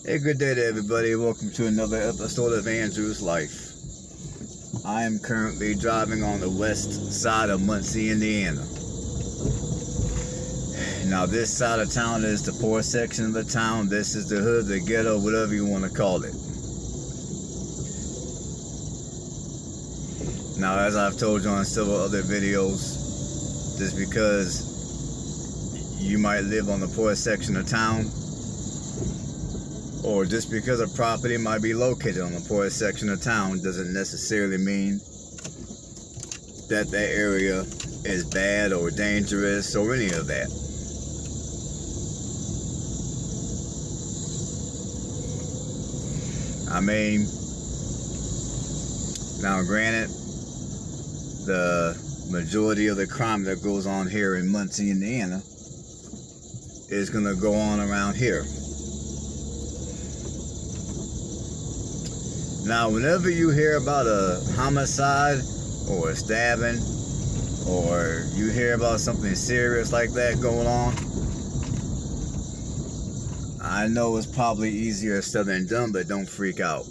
Hey, good day to everybody. Welcome to another episode of Andrew's Life. I am currently driving on the west side of Muncie, Indiana. Now, this side of town is the poor section of the town. This is the hood, the ghetto, whatever you want to call it. Now, as I've told you on several other videos, just because you might live on the poor section of town, or just because a property might be located on the poorest section of town, doesn't necessarily mean that that area is bad or dangerous or any of that. I mean, now granted, the majority of the crime that goes on here in Muncie, Indiana is going to go on around here. Now, whenever you hear about a homicide or a stabbing, or you hear about something serious like that going on, I know it's probably easier said than done, but don't freak out.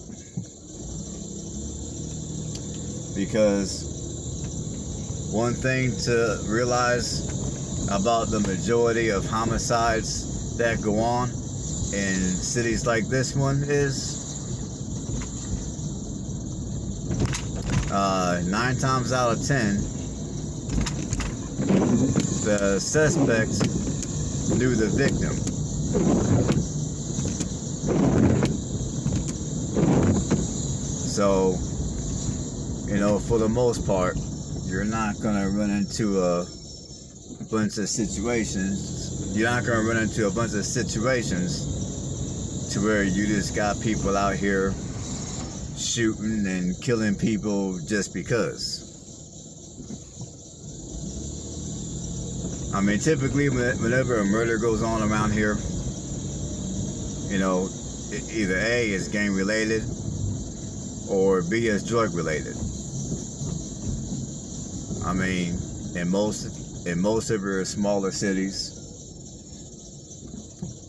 Because one thing to realize about the majority of homicides that go on in cities like this one is 9 times out of 10, the suspect knew the victim. So, you know, for the most part, you're not going to run into a bunch of situations. You're not going to run into a bunch of situations to where you just got people out here shooting and killing people just because. I mean, typically whenever a murder goes on around here, you know, either A, is gang related, or B, is drug related. I mean, in most of your smaller cities,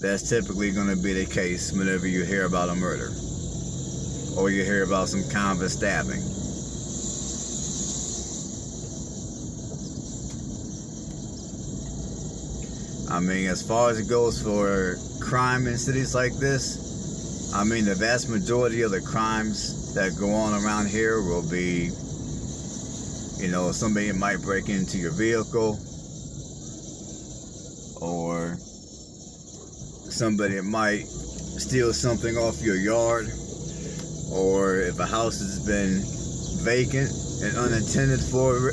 that's typically going to be the case whenever you hear about a murder, or you hear about some kind of a stabbing. I mean, as far as it goes for crime in cities like this, I mean, the vast majority of the crimes that go on around here will be, you know, somebody might break into your vehicle, or somebody might steal something off your yard, or if a house has been vacant and unattended for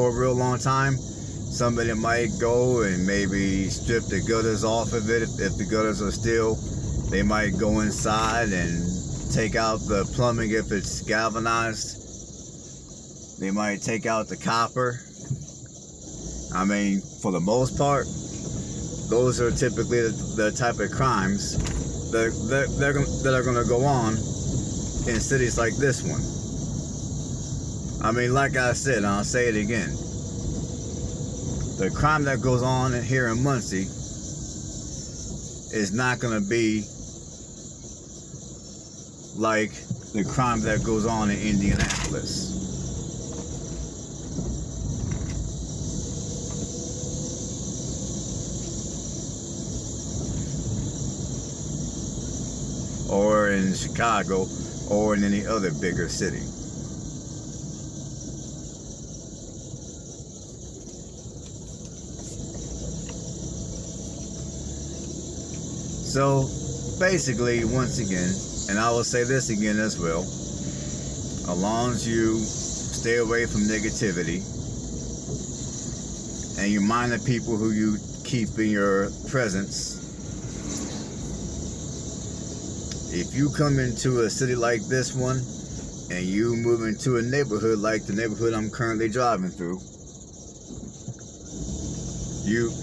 a real long time, somebody might go and maybe strip the gutters off of it. If the gutters are still, they might go inside and take out the plumbing if it's galvanized. They might take out the copper. I mean, for the most part, those are typically the type of crimes that are going to go on in cities like this one. I mean, like I said, and I'll say it again, the crime that goes on here in Muncie is not going to be like the crime that goes on in Indianapolis. Or in Chicago, or in any other bigger city. So, basically, once again, and I will say this again as well, as long as you stay away from negativity, and you mind the people who you keep in your presence. If you come into a city like this one, and you move into a neighborhood like the neighborhood I'm currently driving through,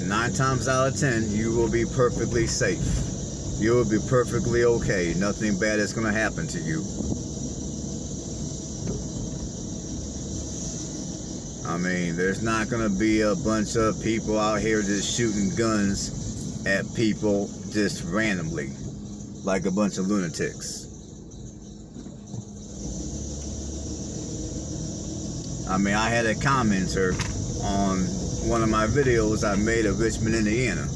9 times out of 10, you will be perfectly safe. You will be perfectly okay. Nothing bad is going to happen to you. I mean, there's not going to be a bunch of people out here just shooting guns at people just randomly. like a bunch of lunatics. I mean, I had a commenter on one of my videos I made of Richmond, Indiana.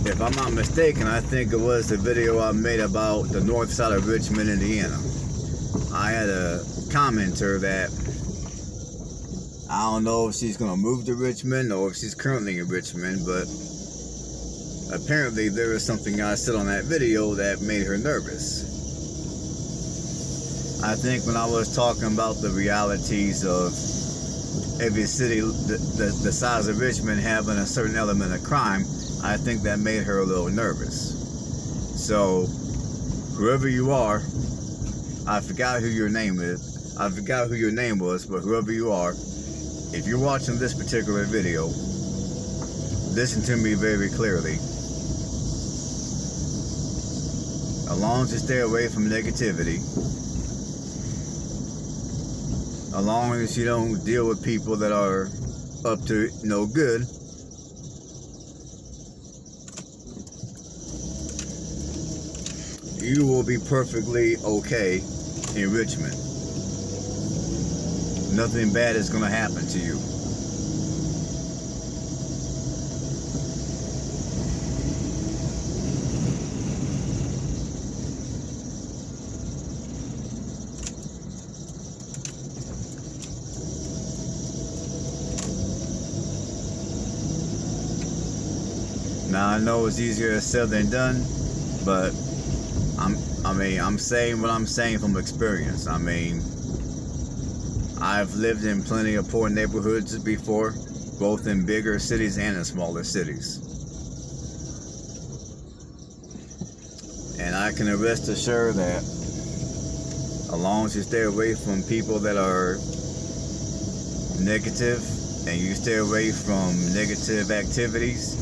If I'm not mistaken, I think it was the video I made about the north side of Richmond, Indiana. I had a commenter that I don't know if she's going to move to Richmond or if she's currently in Richmond, but apparently there was something I said on that video that made her nervous. I think when I was talking about the realities of every city the size of Richmond having a certain element of crime, I think that made her a little nervous. So, whoever you are, I forgot who your name is. I forgot who your name was, but whoever you are, if you're watching this particular video, listen to me very clearly. As long as you stay away from negativity, as long as you don't deal with people that are up to no good, you will be perfectly okay in Richmond. Nothing bad is going to happen to you. Now I know it's easier said than done, but I'm saying what I'm saying from experience. I mean, I've lived in plenty of poor neighborhoods before, both in bigger cities and in smaller cities. And I can rest assured that as long as you stay away from people that are negative and you stay away from negative activities,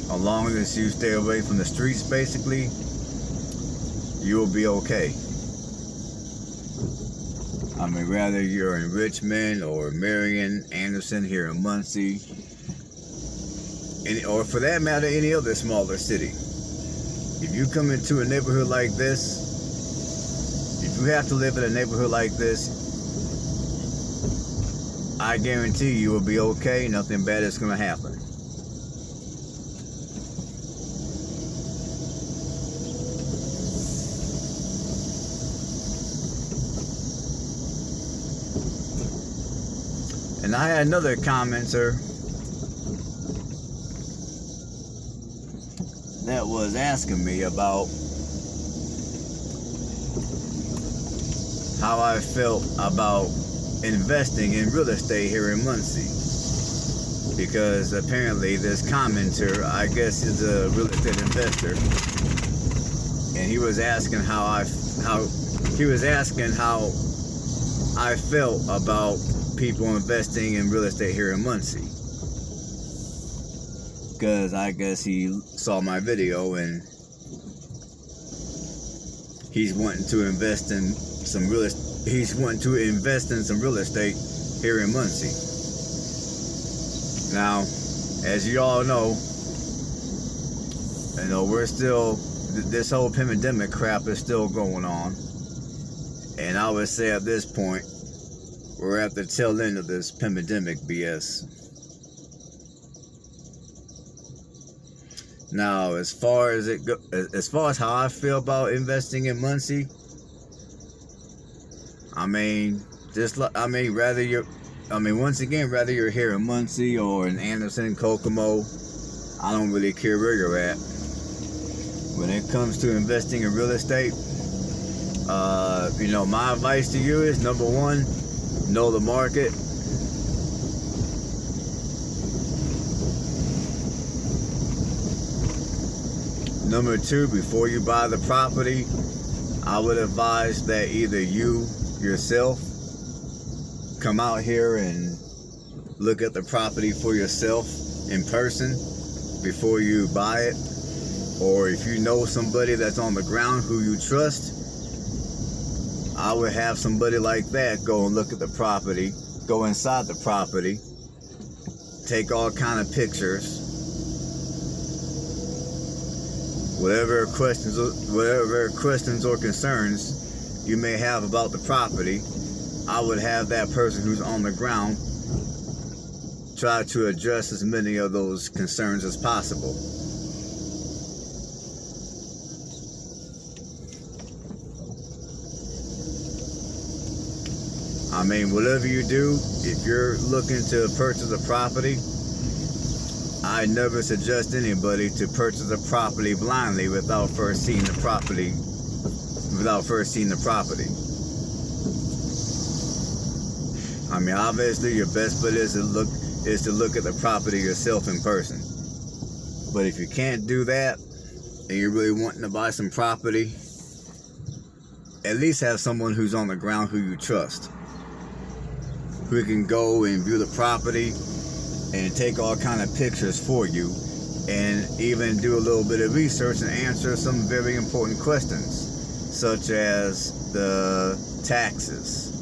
as long as you stay away from the streets, basically, you'll be okay. I mean, whether you're in Richmond or Marion, Anderson, here in Muncie, or for that matter, any other smaller city. If you come into a neighborhood like this, if you have to live in a neighborhood like this, I guarantee you will be okay. Nothing bad is going to happen. And I had another commenter that was asking me about how I felt about investing in real estate here in Muncie. Because apparently this commenter, I guess, is a real estate investor, and he was asking how I felt about people investing in real estate here in Muncie, because I guess he saw my video and he's wanting to invest in some real estate here in Muncie. Now, as you all know, we're still, this whole pandemic crap is still going on, and I would say at this point we're at the tail end of this pandemic BS. Now, as far as how I feel about investing in Muncie, whether you're here in Muncie or in Anderson, Kokomo, I don't really care where you're at. When it comes to investing in real estate, my advice to you is, number one, know the market. Number two, before you buy the property, I would advise that either you yourself come out here and look at the property for yourself in person before you buy it, or if you know somebody that's on the ground who you trust, I would have somebody like that go and look at the property, go inside the property, take all kind of pictures, whatever questions or concerns you may have about the property, I would have that person who's on the ground try to address as many of those concerns as possible. I mean, whatever you do, if you're looking to purchase a property, I never suggest anybody to purchase a property blindly without first seeing the property. I mean, obviously, your best bet is to look at the property yourself in person. But if you can't do that, and you're really wanting to buy some property, at least have someone who's on the ground who you trust, who can go and view the property and take all kind of pictures for you, and even do a little bit of research and answer some very important questions, such as the taxes,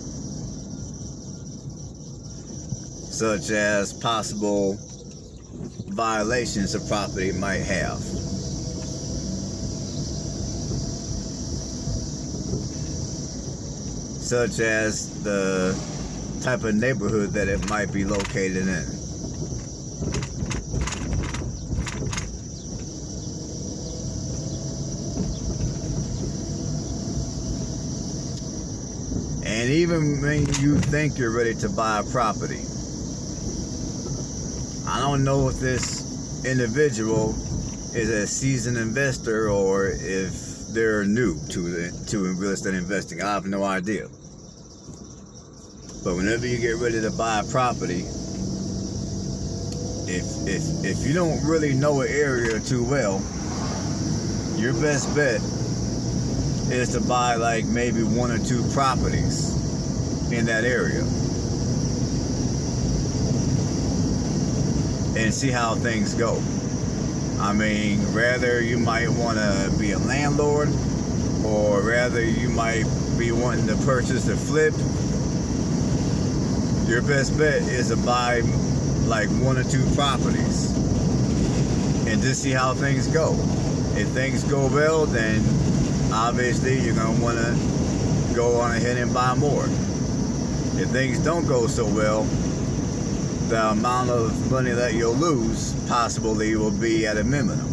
such as possible violations the property might have. Such as the type of neighborhood that it might be located in. And even when you think you're ready to buy a property, I don't know if this individual is a seasoned investor or if they're new to real estate investing. I have no idea. But whenever you get ready to buy a property, if you don't really know an area too well, your best bet is to buy like maybe 1 or 2 properties in that area and see how things go. I mean, rather you might want to be a landlord, or rather you might be wanting to purchase or flip. Your best bet is to buy like 1 or 2 properties and just see how things go. If things go well, then obviously you're going to want to go on ahead and buy more. If things don't go so well, the amount of money that you'll lose possibly will be at a minimum.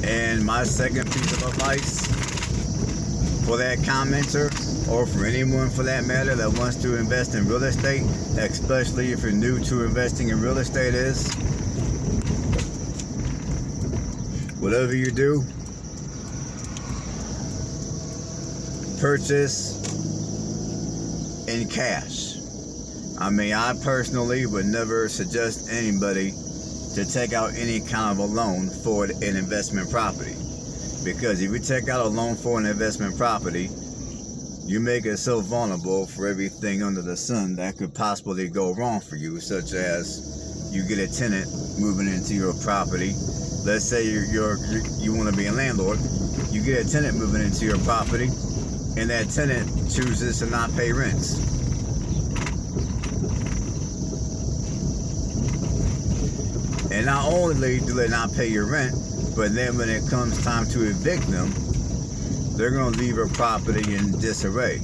And my second piece of advice for that commenter, or for anyone for that matter that wants to invest in real estate, especially if you're new to investing in real estate, is whatever you do, purchase in cash. I mean, I personally would never suggest anybody to take out any kind of a loan for an investment property, because if you take out a loan for an investment property, you make it so vulnerable for everything under the sun that could possibly go wrong for you, such as you get a tenant moving into your property. Let's say you want to be a landlord. You get a tenant moving into your property, and that tenant chooses to not pay rents. And not only do they not pay your rent, but then when it comes time to evict them, they're going to leave your property in disarray.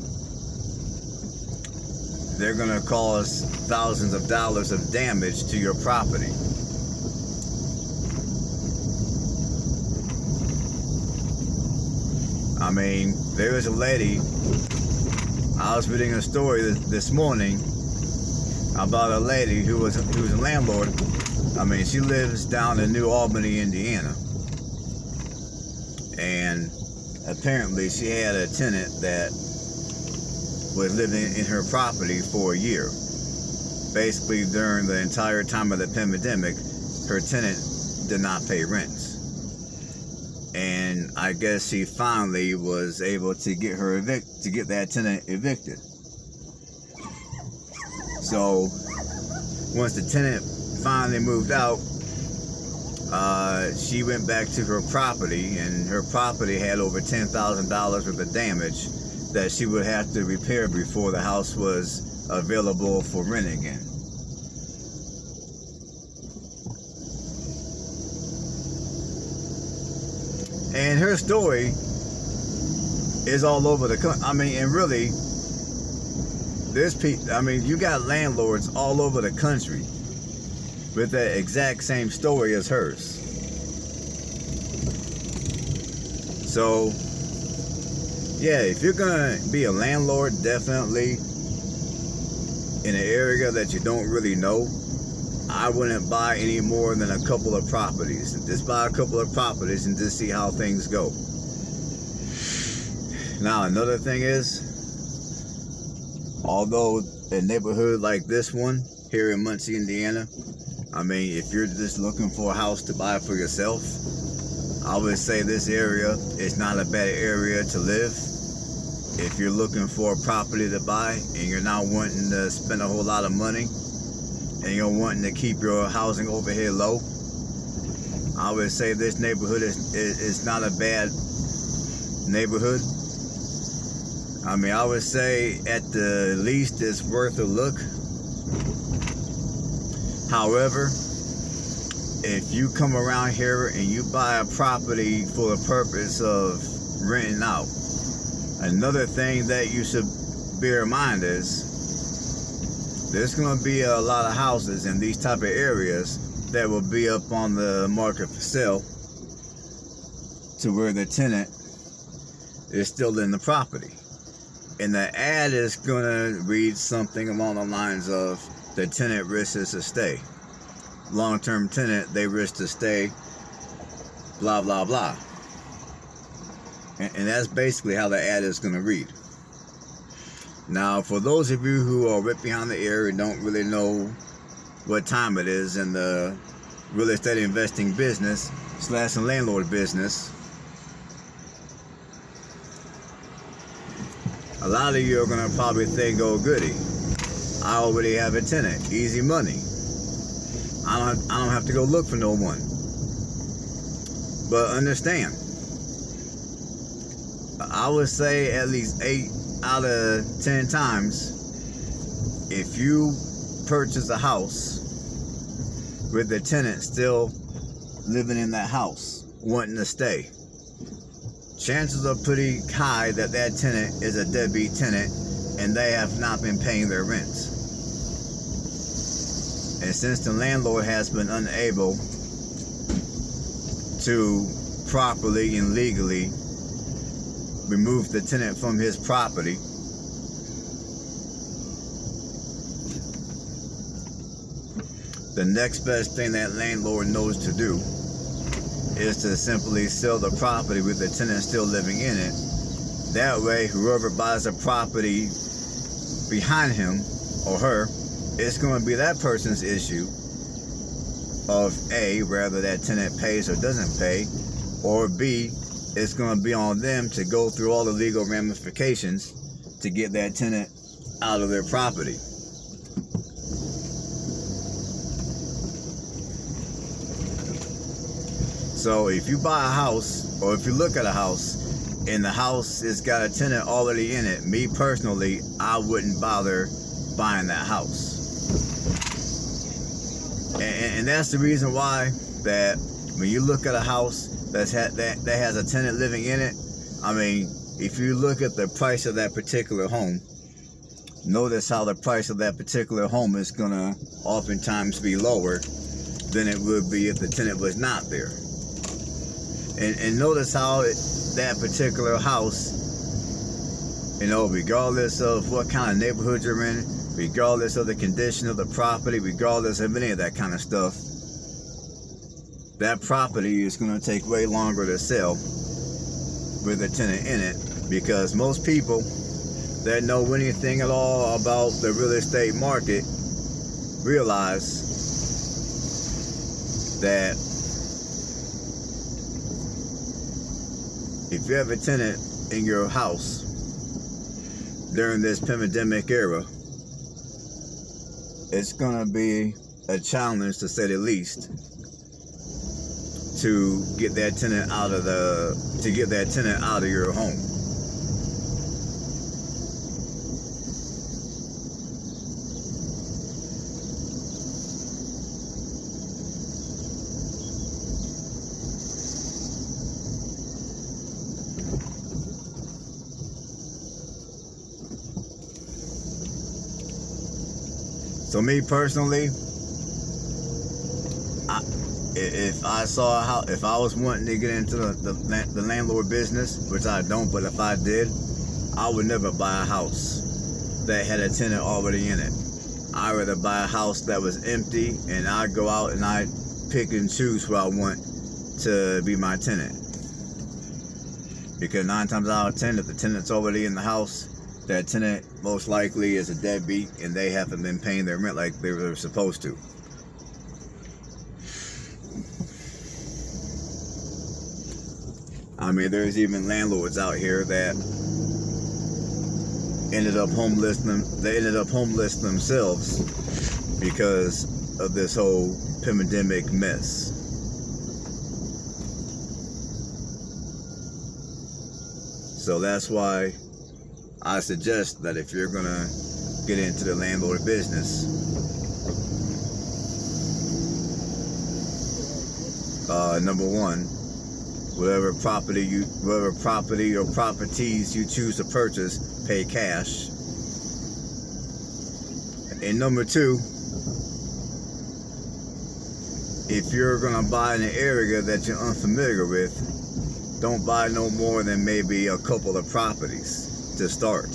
They're going to cause thousands of dollars of damage to your property. I mean, there was a lady, I was reading a story this morning about a lady who was a landlord. I mean, she lives down in New Albany, Indiana. And apparently she had a tenant that was living in her property for a year. Basically, during the entire time of the pandemic, her tenant did not pay rent. And I guess she finally was able to get that tenant evicted. So once the tenant finally moved out, she went back to her property, and her property had over $10,000 worth of damage that she would have to repair before the house was available for rent again. And her story is all over the country. I mean, and really, there's people. I mean, you got landlords all over the country with that exact same story as hers. So, yeah, if you're gonna be a landlord, definitely in an area that you don't really know, I wouldn't buy any more than a couple of properties. Just buy a couple of properties and just see how things go. Now, another thing is, although a neighborhood like this one here in Muncie, Indiana, I mean, if you're just looking for a house to buy for yourself, I would say this area is not a bad area to live. If you're looking for a property to buy and you're not wanting to spend a whole lot of money and you're wanting to keep your housing overhead low, I would say this neighborhood is not a bad neighborhood. I mean, I would say at the least it's worth a look. However, if you come around here and you buy a property for the purpose of renting out, another thing that you should bear in mind is there's going to be a lot of houses in these type of areas that will be up on the market for sale to where the tenant is still in the property. And the ad is going to read something along the lines of the tenant risks to stay. Long-term tenant, they risk to stay, blah, blah, blah. And that's basically how the ad is going to read. Now, for those of you who are right behind the ear and don't really know what time it is in the real estate investing business / landlord business, a lot of you are going to probably think, oh, goody, I already have a tenant, easy money. I don't have to go look for no one. But understand, I would say at least 8 out of 10 times, if you purchase a house with the tenant still living in that house, wanting to stay, chances are pretty high that that tenant is a deadbeat tenant and they have not been paying their rent. And since the landlord has been unable to properly and legally remove the tenant from his property, the next best thing that landlord knows to do is to simply sell the property with the tenant still living in it. That way, whoever buys a property behind him or her, it's going to be that person's issue of A, whether that tenant pays or doesn't pay, or B, it's going to be on them to go through all the legal ramifications to get that tenant out of their property. So if you buy a house, or if you look at a house, and the house has got a tenant already in it, me personally, I wouldn't bother buying that house. And that's the reason why that when you look at a house that has a tenant living in it, I mean, if you look at the price of that particular home, notice how the price of that particular home is going to oftentimes be lower than it would be if the tenant was not there. And notice how that particular house, you know, regardless of what kind of neighborhood you're in, regardless of the condition of the property, regardless of any of that kind of stuff, that property is going to take way longer to sell with a tenant in it, because most people that know anything at all about the real estate market realize that if you have a tenant in your house during this pandemic era, it's gonna be a challenge, to say the least, to get that tenant out of your home. So me personally, if I saw how, if I was wanting to get into the landlord business, which I don't, but if I did, I would never buy a house that had a tenant already in it. I'd rather buy a house that was empty, and I'd go out and I'd pick and choose who I want to be my tenant. Because 9 times out of 10, if the tenant's already in the house, that tenant most likely is a deadbeat and they haven't been paying their rent like they were supposed to. I mean, there's even landlords out here that ended up homeless themselves because of this whole pandemic mess. So that's why I suggest that if you're gonna get into the landlord business, number one, whatever property or properties you choose to purchase, pay cash. And number two, if you're gonna buy in an area that you're unfamiliar with, don't buy no more than maybe a couple of properties to start.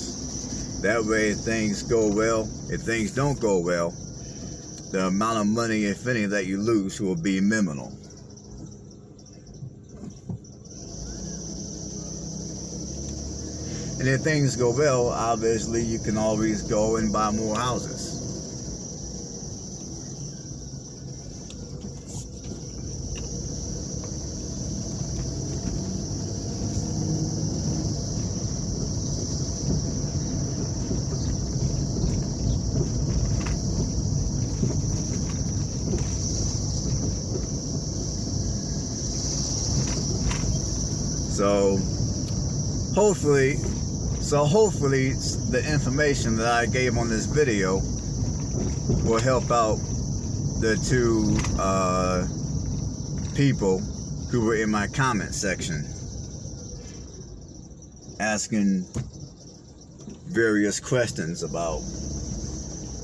That way, if things go well, if things don't go well, the amount of money, if any, that you lose will be minimal. And if things go well, obviously you can always go and buy more houses. So hopefully the information that I gave on this video will help out the two people who were in my comment section asking various questions about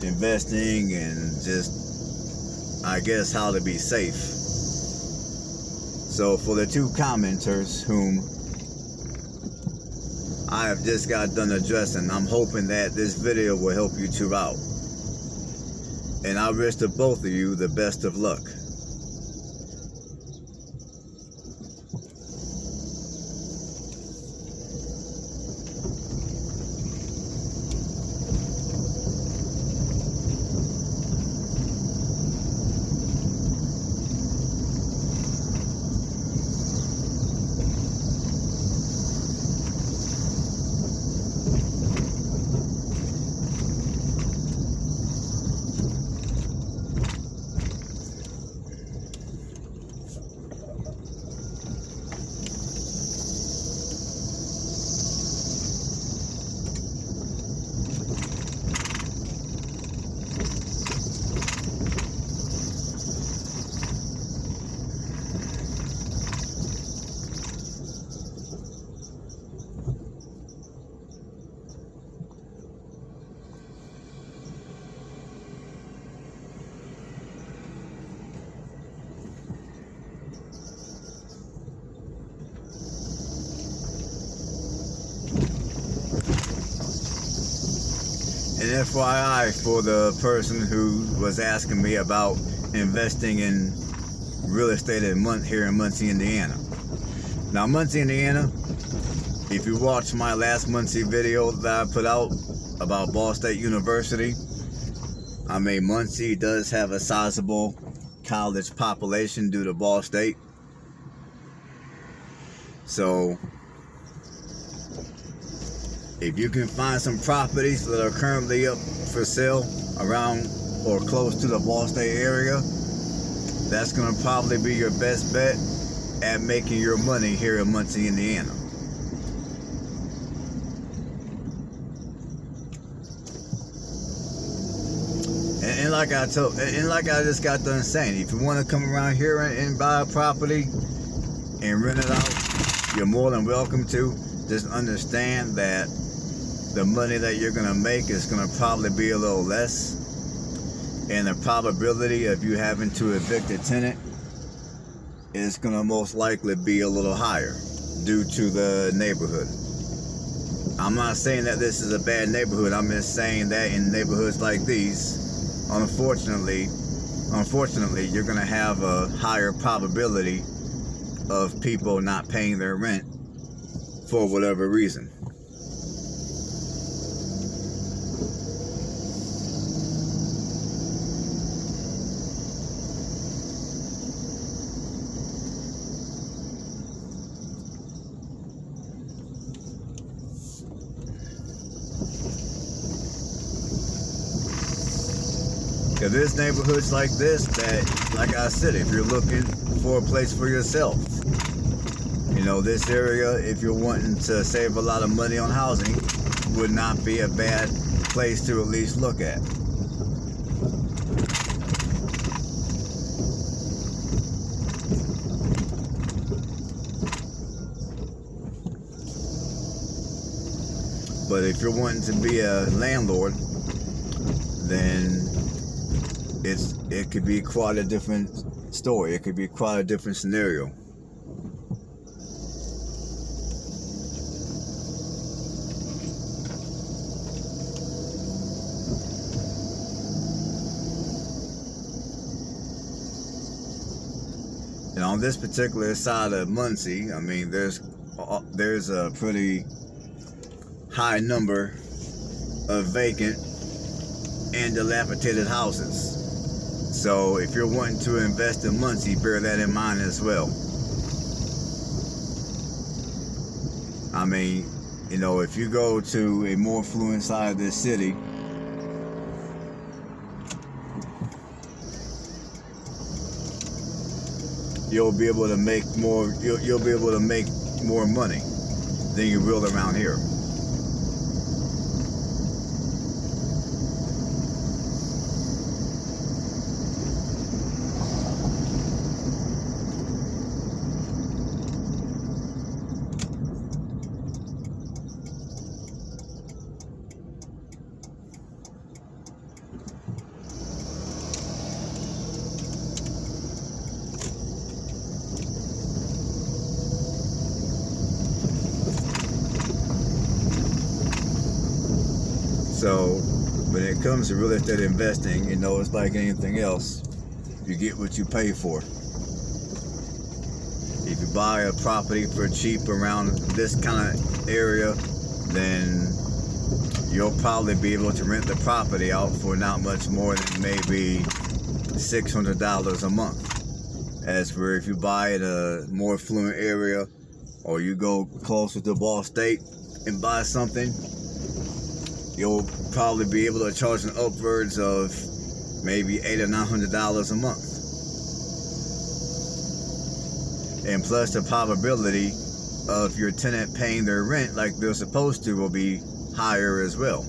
investing and just, I guess, how to be safe. So for the two commenters whom I have just got done addressing, I'm hoping that this video will help you two out. And I wish to both of you the best of luck. And FYI, for the person who was asking me about investing in real estate here in Muncie, Indiana. Now, Muncie, Indiana, if you watch my last Muncie video that I put out about Ball State University, I mean, Muncie does have a sizable college population due to Ball State. So if you can find some properties that are currently up for sale around or close to the Ball State area, that's going to probably be your best bet at making your money here in Muncie, Indiana. And like I just got done saying, if you want to come around here and buy a property and rent it out, you're more than welcome to. Just understand that the money that you're going to make is going to probably be a little less. And the probability of you having to evict a tenant is going to most likely be a little higher due to the neighborhood. I'm not saying that this is a bad neighborhood. I'm just saying that in neighborhoods like these, unfortunately, you're going to have a higher probability of people not paying their rent for whatever reason. Because there's neighborhoods like this that, like I said, if you're looking for a place for yourself, you know, this area, if you're wanting to save a lot of money on housing, would not be a bad place to at least look at. But if you're wanting to be a landlord, then it could be quite a different story. It could be quite a different scenario. And on this particular side of Muncie, I mean, there's a pretty high number of vacant and dilapidated houses. So if you're wanting to invest in Muncie, bear that in mind as well. I mean, you know, if you go to a more affluent side of this city, you'll be able to make more. You'll be able to make more money than you will around here. So when it comes to real estate investing, you know, it's like anything else. You get what you pay for. If you buy a property for cheap around this kind of area, then you'll probably be able to rent the property out for not much more than maybe $600 a month. As for if you buy in a more affluent area, or you go closer to Ball State and buy something, you'll probably be able to charge an upwards of maybe $800 or $900 a month. And plus the probability of your tenant paying their rent like they're supposed to will be higher as well.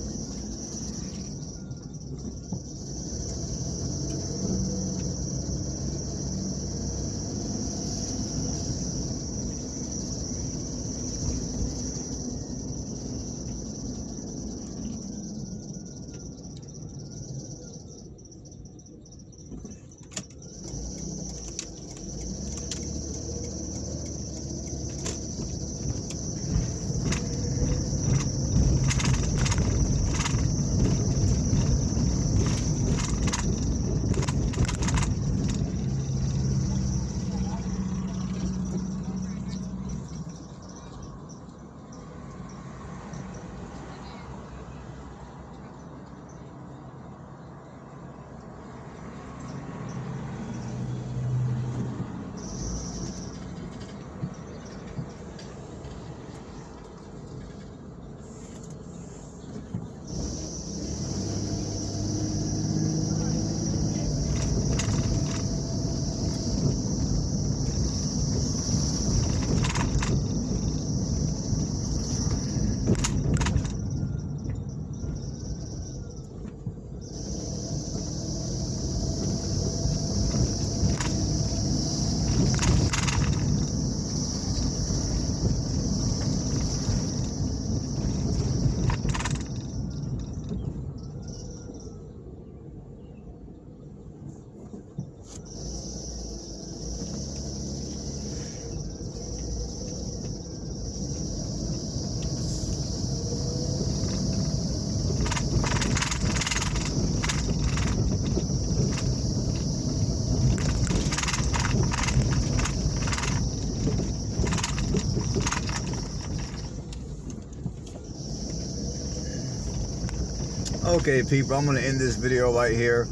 Okay, people, I'm going to end this video right here.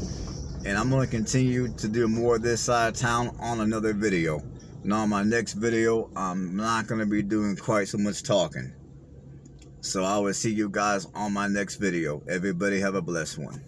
And I'm going to continue to do more of this side of town on another video. Now, on my next video, I'm not going to be doing quite so much talking. So I will see you guys on my next video. Everybody have a blessed one.